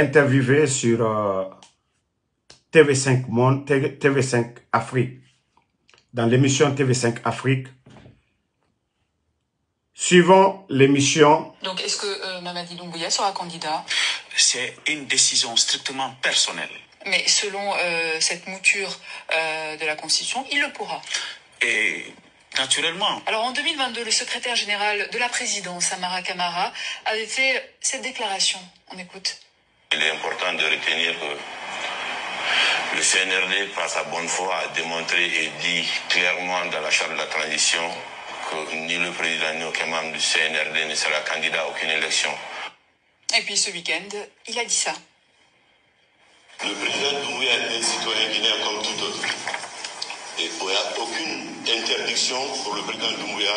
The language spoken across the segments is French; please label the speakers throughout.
Speaker 1: interviewé sur TV5 Monde, TV5 Afrique, dans l'émission TV5 Afrique. Suivant l'émission...
Speaker 2: Donc, est-ce que Mamadi Doumbouya sera candidat?
Speaker 3: C'est une décision strictement personnelle.
Speaker 2: Mais selon cette mouture de la Constitution, il le pourra.
Speaker 3: Et naturellement...
Speaker 2: Alors, en 2022, le secrétaire général de la présidence, Amara Camara, avait fait cette déclaration. On écoute.
Speaker 4: Il est important de retenir que le CNRD, par sa bonne foi, a démontré et dit clairement dans la charte de la transition que ni le président ni aucun membre du CNRD ne sera candidat à aucune élection.
Speaker 2: Et puis ce week-end, il a dit ça.
Speaker 4: Le président Doumbouya est un citoyen guinéen comme tout autre. Et il n'y a aucune interdiction pour le président Doumbouya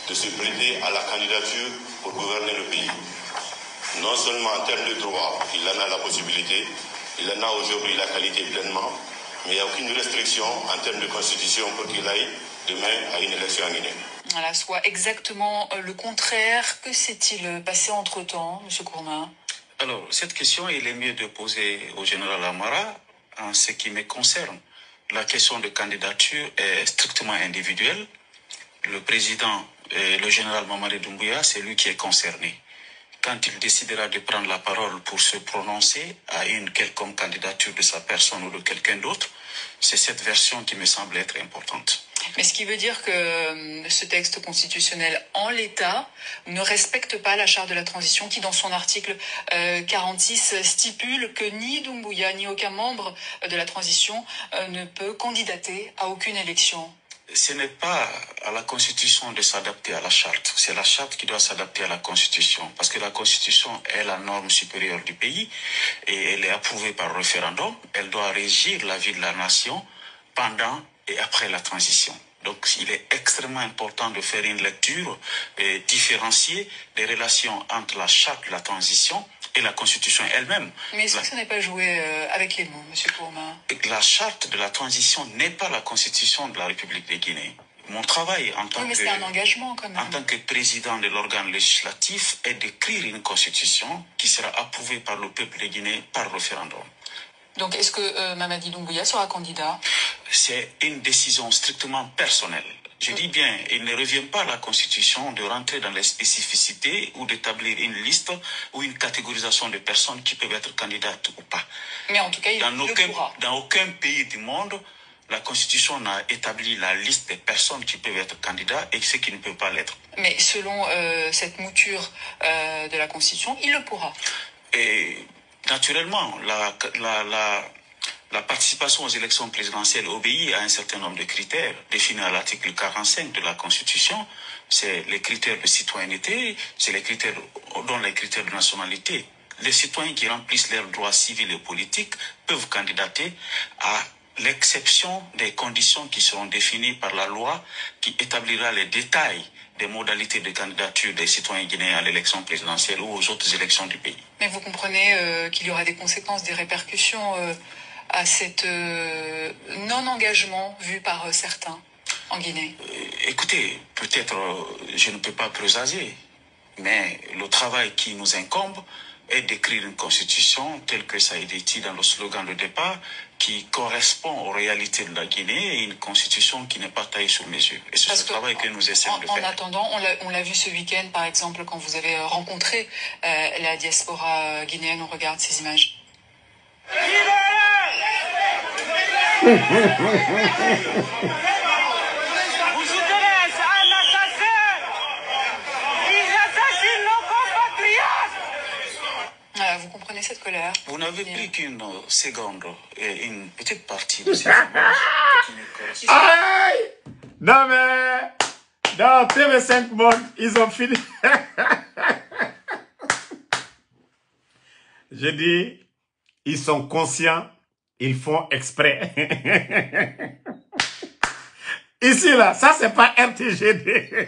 Speaker 4: de se prêter à la candidature pour gouverner le pays. Non seulement en termes de droit, il en a la possibilité, il en a aujourd'hui la qualité pleinement, mais il n'y a aucune restriction en termes de constitution pour qu'il aille demain à une élection en Guinée.
Speaker 2: Voilà, soit exactement le contraire. Que s'est-il passé entre-temps, M. Kourma?
Speaker 3: Alors, cette question, il est mieux de poser au général Amara. En ce qui me concerne, la question de candidature est strictement individuelle. Le président, le général Mamadi Doumbouya, c'est lui qui est concerné. Quand il décidera de prendre la parole pour se prononcer à une quelconque candidature de sa personne ou de quelqu'un d'autre, c'est cette version qui me semble être importante.
Speaker 2: Mais ce qui veut dire que ce texte constitutionnel, en l'état, ne respecte pas la charte de la transition qui, dans son article 46, stipule que ni Doumbouya ni aucun membre de la transition ne peut candidater à aucune élection.
Speaker 3: Ce n'est pas à la Constitution de s'adapter à la charte. C'est la charte qui doit s'adapter à la Constitution. Parce que la Constitution est la norme supérieure du pays et elle est approuvée par référendum. Elle doit régir la vie de la nation pendant et après la transition. Donc, il est extrêmement important de faire une lecture différenciée des relations entre la charte de la transition et la Constitution elle-même.
Speaker 2: Mais est-ce que ça n'est pas joué avec les mots, M. Kourma?
Speaker 3: La charte de la transition n'est pas la Constitution de la République de Guinée. Mon travail en tant,
Speaker 2: c'est un engagement, quand même.
Speaker 3: En tant que président de l'organe législatif est d'écrire une constitution qui sera approuvée par le peuple de Guinée par référendum.
Speaker 2: Donc, est-ce que Mamadi Doumbouya sera candidat?
Speaker 3: C'est une décision strictement personnelle. Je dis bien, il ne revient pas à la Constitution de rentrer dans les spécificités ou d'établir une liste ou une catégorisation de personnes qui peuvent être candidates ou pas.
Speaker 2: Mais en tout cas, il le pourra.
Speaker 3: Dans aucun pays du monde, la Constitution n'a établi la liste des personnes qui peuvent être candidats et ceux qui ne peuvent pas l'être.
Speaker 2: Mais selon cette mouture de la Constitution, il le pourra.
Speaker 3: Et naturellement, la participation aux élections présidentielles obéit à un certain nombre de critères définis à l'article 45 de la Constitution. C'est les critères de citoyenneté, c'est les critères, dont les critères de nationalité. Les citoyens qui remplissent leurs droits civils et politiques peuvent candidater à l'exception des conditions qui seront définies par la loi qui établira les détails des modalités de candidature des citoyens guinéens à l'élection présidentielle ou aux autres élections du pays.
Speaker 2: Mais vous comprenez qu'il y aura des conséquences, des répercussions à cet non-engagement vu par certains en Guinée?
Speaker 3: Écoutez, peut-être je ne peux pas présager, mais le travail qui nous incombe est d'écrire une constitution telle que ça a été dit dans le slogan de départ, qui correspond aux réalités de la Guinée et une constitution qui n'est pas taillée sur mesure. Et c'est ce travail que nous essayons de faire.
Speaker 2: En attendant, on l'a vu ce week-end, par exemple, quand vous avez rencontré la diaspora guinéenne, on regarde ces images. Vous comprenez cette colère?
Speaker 3: Vous n'avez plus qu'une seconde et une petite partie de cette image qui ne correspond pas.
Speaker 1: Aïe! Non mais, dans TV5 Monde, ils ont fini. Je dis, ils sont conscients, ils font exprès. Ici là, ça c'est pas RTGD.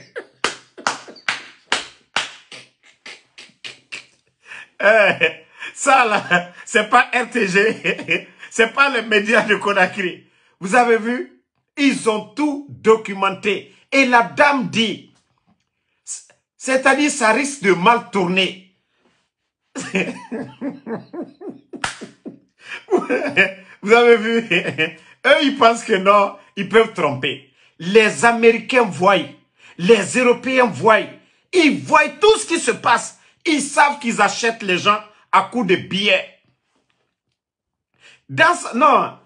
Speaker 1: Ça là, c'est pas RTG, c'est pas les médias de Conakry. Vous avez vu? Ils ont tout documenté. Et la dame dit, c'est-à-dire ça risque de mal tourner. Vous avez vu? Eux, ils pensent que non, ils peuvent tromper. Les Américains voient, les Européens voient, ils voient tout ce qui se passe. Ils savent qu'ils achètent les gens à coups de billets. Dans ça, non,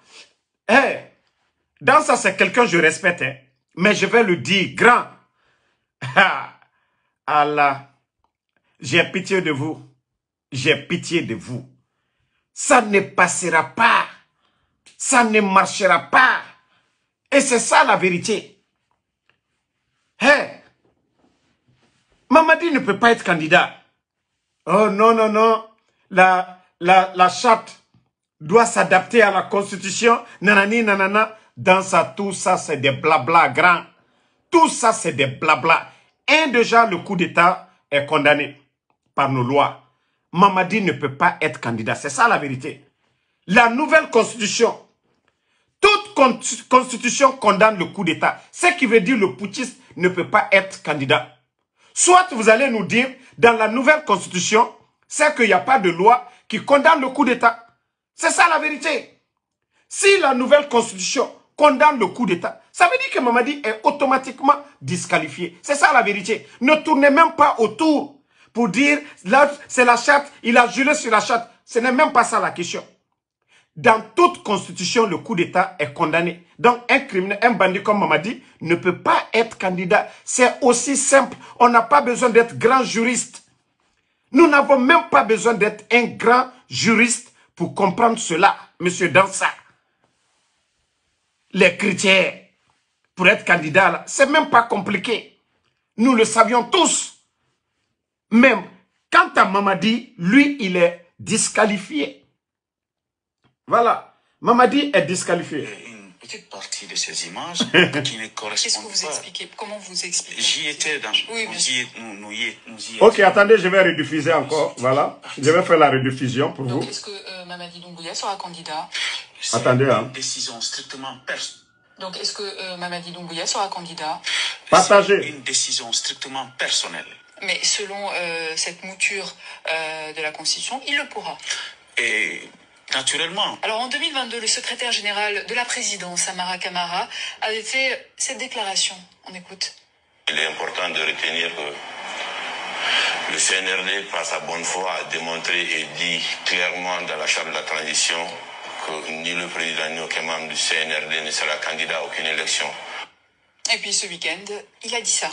Speaker 1: dans ça, c'est quelqu'un que je respecte, hein, mais je vais le dire grand. Allah, j'ai pitié de vous. J'ai pitié de vous. Ça ne passera pas. Ça ne marchera pas. Et c'est ça la vérité. Mamadi ne peut pas être candidat. Oh non, non, non. La charte doit s'adapter à la constitution. Nanani, nanana. Dans ça, tout ça, c'est des blabla grands. Tout ça, c'est des blabla. Déjà, le coup d'État est condamné par nos lois. Mamadi ne peut pas être candidat. C'est ça la vérité. La nouvelle constitution, toute constitution condamne le coup d'État. Ce qui veut dire le putschiste ne peut pas être candidat. Soit vous allez nous dire, dans la nouvelle constitution, c'est qu'il n'y a pas de loi qui condamne le coup d'État. C'est ça la vérité. Si la nouvelle constitution condamne le coup d'État, ça veut dire que Mamadi est automatiquement disqualifié. C'est ça la vérité. Ne tournez même pas autour pour dire, là, c'est la charte, il a juré sur la charte. Ce n'est même pas ça la question. Dans toute constitution, le coup d'État est condamné. Donc, un criminel, un bandit comme Mamadi ne peut pas être candidat. C'est aussi simple. On n'a pas besoin d'être grand juriste. Nous n'avons même pas besoin d'être un grand juriste pour comprendre cela, monsieur Dansa. Les critères pour être candidat, c'est même pas compliqué. Nous le savions tous. Même, quant à Mamadi, lui, il est disqualifié. Voilà. Mamadi est disqualifié.
Speaker 3: Une petite partie de ces images qui ne correspondent pas.
Speaker 2: Qu'est-ce que vous expliquez? Comment vous expliquez?
Speaker 3: J'y étais dans...
Speaker 2: Oui,
Speaker 3: nous y
Speaker 1: Ok, attendez, je vais rediffuser encore. Voilà. Je vais faire la rediffusion pour vous.
Speaker 2: Donc, est-ce que Mamadi Doumbouya sera candidat?
Speaker 1: Attendez, hein.
Speaker 3: Une décision strictement personnelle.
Speaker 2: Donc, est-ce que Mamadi Doumbouya sera candidat?
Speaker 1: Partagez.
Speaker 3: Une décision strictement personnelle.
Speaker 2: Mais selon cette mouture de la Constitution, il le pourra.
Speaker 3: Et naturellement.
Speaker 2: Alors en 2022, le secrétaire général de la présidence, Amara Camara, avait fait cette déclaration. On écoute.
Speaker 4: Il est important de retenir que le CNRD, par sa bonne foi, a démontré et dit clairement dans la charte de la transition que ni le président ni aucun membre du CNRD ne sera candidat à aucune élection.
Speaker 2: Et puis ce week-end, il a dit ça.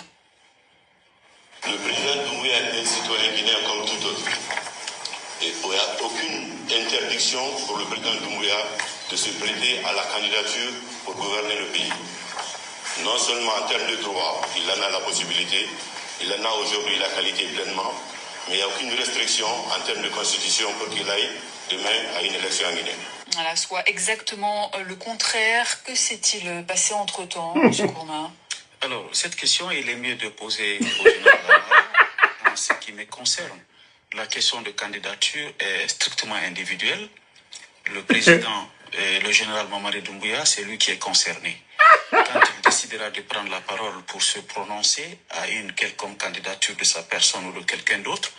Speaker 4: Le président Doumbouya est un citoyen guinéen comme tout autre. Et il n'y a aucune interdiction pour le président Doumbouya de se prêter à la candidature pour gouverner le pays. Non seulement en termes de droit, il en a la possibilité, il en a aujourd'hui la qualité pleinement, mais il n'y a aucune restriction en termes de constitution pour qu'il aille demain à une élection en Guinée.
Speaker 2: Voilà, soit exactement le contraire. Que s'est-il passé entre-temps, M. Kourma?
Speaker 3: Alors, cette question, il est mieux de poser au général Amara en ce qui me concerne. La question de candidature est strictement individuelle. Le président, le général Mamadi Doumbouya, c'est lui qui est concerné. Quand il décidera de prendre la parole pour se prononcer à une quelconque candidature de sa personne ou de quelqu'un d'autre,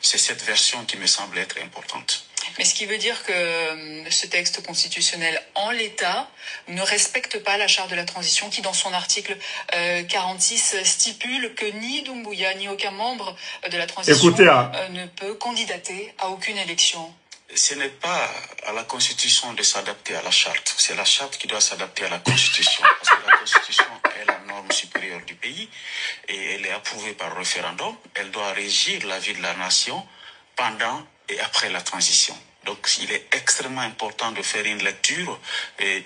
Speaker 3: c'est cette version qui me semble être importante.
Speaker 2: Mais ce qui veut dire que ce texte constitutionnel, en l'état, ne respecte pas la charte de la transition qui, dans son article 46, stipule que ni Doumbouya ni aucun membre de la transition ne peut candidater à aucune élection.
Speaker 3: Ce n'est pas à la Constitution de s'adapter à la charte. C'est la charte qui doit s'adapter à la Constitution. Parce que la Constitution est la norme supérieure du pays et elle est approuvée par référendum. Elle doit régir la vie de la nation pendant et après la transition. Donc, il est extrêmement important de faire une lecture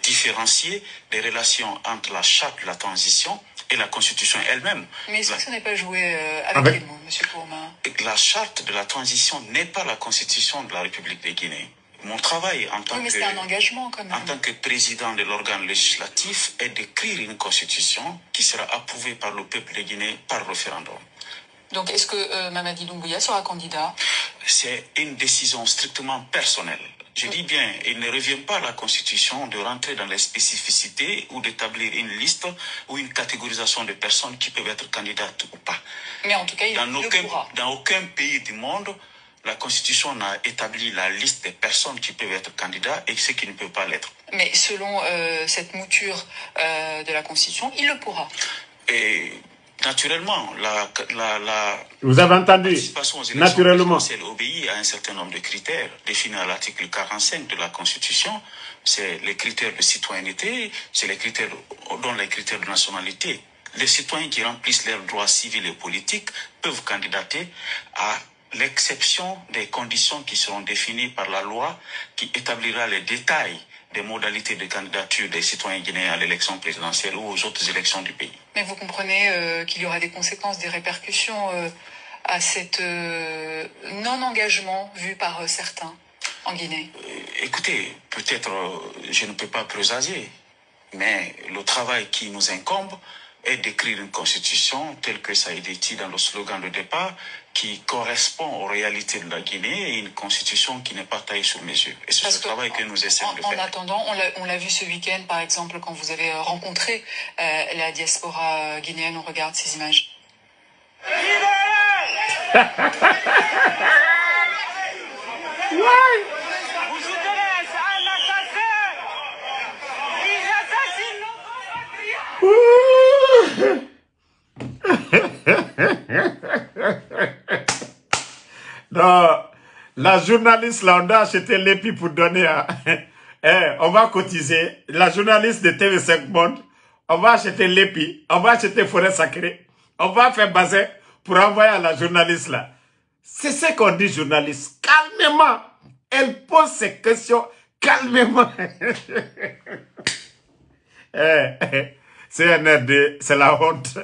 Speaker 3: différenciée des relations entre la charte de la transition et la Constitution elle-même.
Speaker 2: Mais est-ce que ça n'est pas joué avec les mots, M. Kourma?
Speaker 3: La charte de la transition n'est pas la Constitution de la République de Guinée. Mon travail en tant,
Speaker 2: c'est un engagement, quand même.
Speaker 3: En tant que président de l'organe législatif est d'écrire une Constitution qui sera approuvée par le peuple de Guinée par référendum.
Speaker 2: Donc, est-ce que Mamadi Doumbouya sera candidat?
Speaker 3: C'est une décision strictement personnelle. Je dis bien, il ne revient pas à la Constitution de rentrer dans les spécificités ou d'établir une liste ou une catégorisation de personnes qui peuvent être candidates ou pas.
Speaker 2: Mais en tout cas, il le pourra.
Speaker 3: Dans aucun pays du monde, la Constitution a établi la liste des personnes qui peuvent être candidats et ceux qui ne peuvent pas l'être.
Speaker 2: Mais selon cette mouture de la Constitution, il le pourra.
Speaker 3: Et naturellement,
Speaker 1: vous avez entendu,
Speaker 3: participation aux élections
Speaker 1: naturellement,
Speaker 3: présidentielles obéit à un certain nombre de critères définis à l'article 45 de la Constitution. C'est les critères de citoyenneté, c'est les critères, dont les critères de nationalité. Les citoyens qui remplissent leurs droits civils et politiques peuvent candidater à l'exception des conditions qui seront définies par la loi qui établira les détails des modalités de candidature des citoyens guinéens à l'élection présidentielle ou aux autres élections du pays.
Speaker 2: Mais vous comprenez qu'il y aura des conséquences, des répercussions à cet non-engagement vu par certains en Guinée.
Speaker 3: Écoutez, peut-être je ne peux pas présager, mais le travail qui nous incombe est d'écrire une constitution telle que ça a été dit dans le slogan de départ, qui correspond aux réalités de la Guinée et une constitution qui n'est pas taillée sur mesure. Et c'est ce travail que nous essayons de faire.
Speaker 2: En attendant, on l'a vu ce week-end, par exemple, quand vous avez rencontré la diaspora guinéenne, on regarde ces images.
Speaker 1: Non, la journaliste là, on doit acheter l'épi pour donner à... on va cotiser. La journaliste de TV5 Monde, on va acheter l'épi, on va acheter Forêt Sacrée, on va faire bazin pour envoyer à la journaliste là. C'est ce qu'on dit, journaliste. Calmement. Elle pose ses questions calmement. C'est NRD, c'est la honte.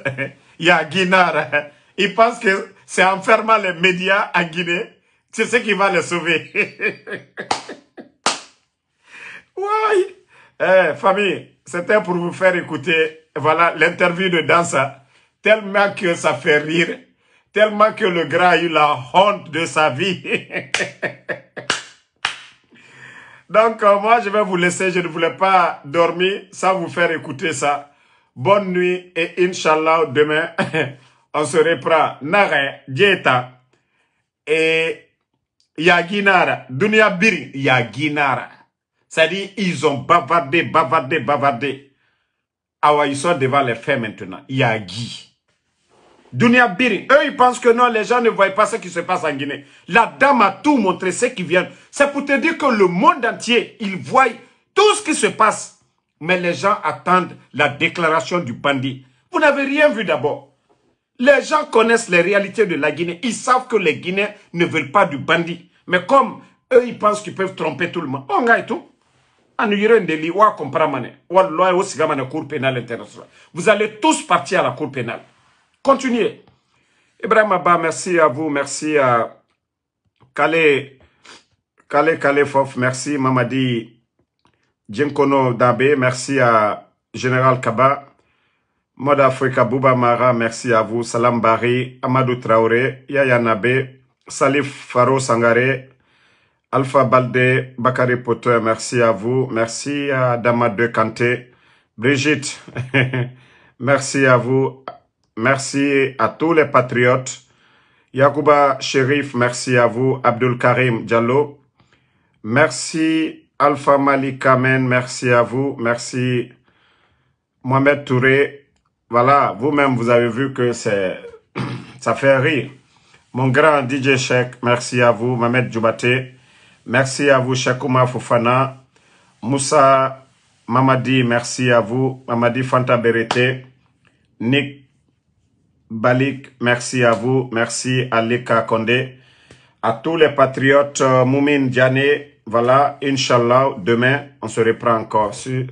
Speaker 1: Il y a Guinard. Il pense que c'est en fermant les médias à Guinée, c'est ce qui va les sauver. Oui. Famille, c'était pour vous faire écouter, voilà, l'interview de Dansa. Tellement que ça fait rire. Tellement que le gars a eu la honte de sa vie. Donc, moi, je vais vous laisser. Je ne voulais pas dormir sans vous faire écouter ça. Bonne nuit et Inch'Allah, demain, on se reprend. Nare, Djeta et Yaginara. Dunia Biri, Yaginara. C'est-à-dire, ils ont bavardé. Ah ouais, ils sont devant les faits maintenant. Yagi. Dunia Biri. Eux, ils pensent que non, les gens ne voient pas ce qui se passe en Guinée. La dame a tout montré, ce qui vient. C'est pour te dire que le monde entier, ils voient tout ce qui se passe. Mais les gens attendent la déclaration du bandit. Vous n'avez rien vu d'abord. Les gens connaissent les réalités de la Guinée. Ils savent que les Guinéens ne veulent pas du bandit. Mais comme eux, ils pensent qu'ils peuvent tromper tout le monde. On gagne tout. Cour pénale internationale. Vous allez tous partir à la Cour pénale. Continuez. Ibrahim Abba, merci à vous. Merci à Kale Fof. Merci Mamadi Djenkono Dabe. Merci à Général Kaba. Moda Afrika Bouba Mara. Merci à vous. Salam Bari. Amadou Traoré. Yaya Nabe. Salif Faro Sangare. Alpha Balde. Bakary Potter. Merci à vous. Merci à Damade Kanté. Brigitte. Merci à vous. Merci à tous les patriotes. Yacouba Sherif, merci à vous. Abdul Karim Diallo. Merci Alpha Malik Amen, merci à vous. Merci Mohamed Touré. Voilà, vous-même, vous avez vu que ça fait rire. Mon grand DJ Cheikh, merci à vous. Mohamed Djoubaté. Merci à vous, Cheikouma Fofana. Moussa Mamadi, merci à vous. Mamadi Fanta Berete. Nick Balik, merci à vous. Merci à Lika Kondé. À tous les patriotes, Moumine Diané. Voilà, Inch'Allah, demain, on se reprend encore sur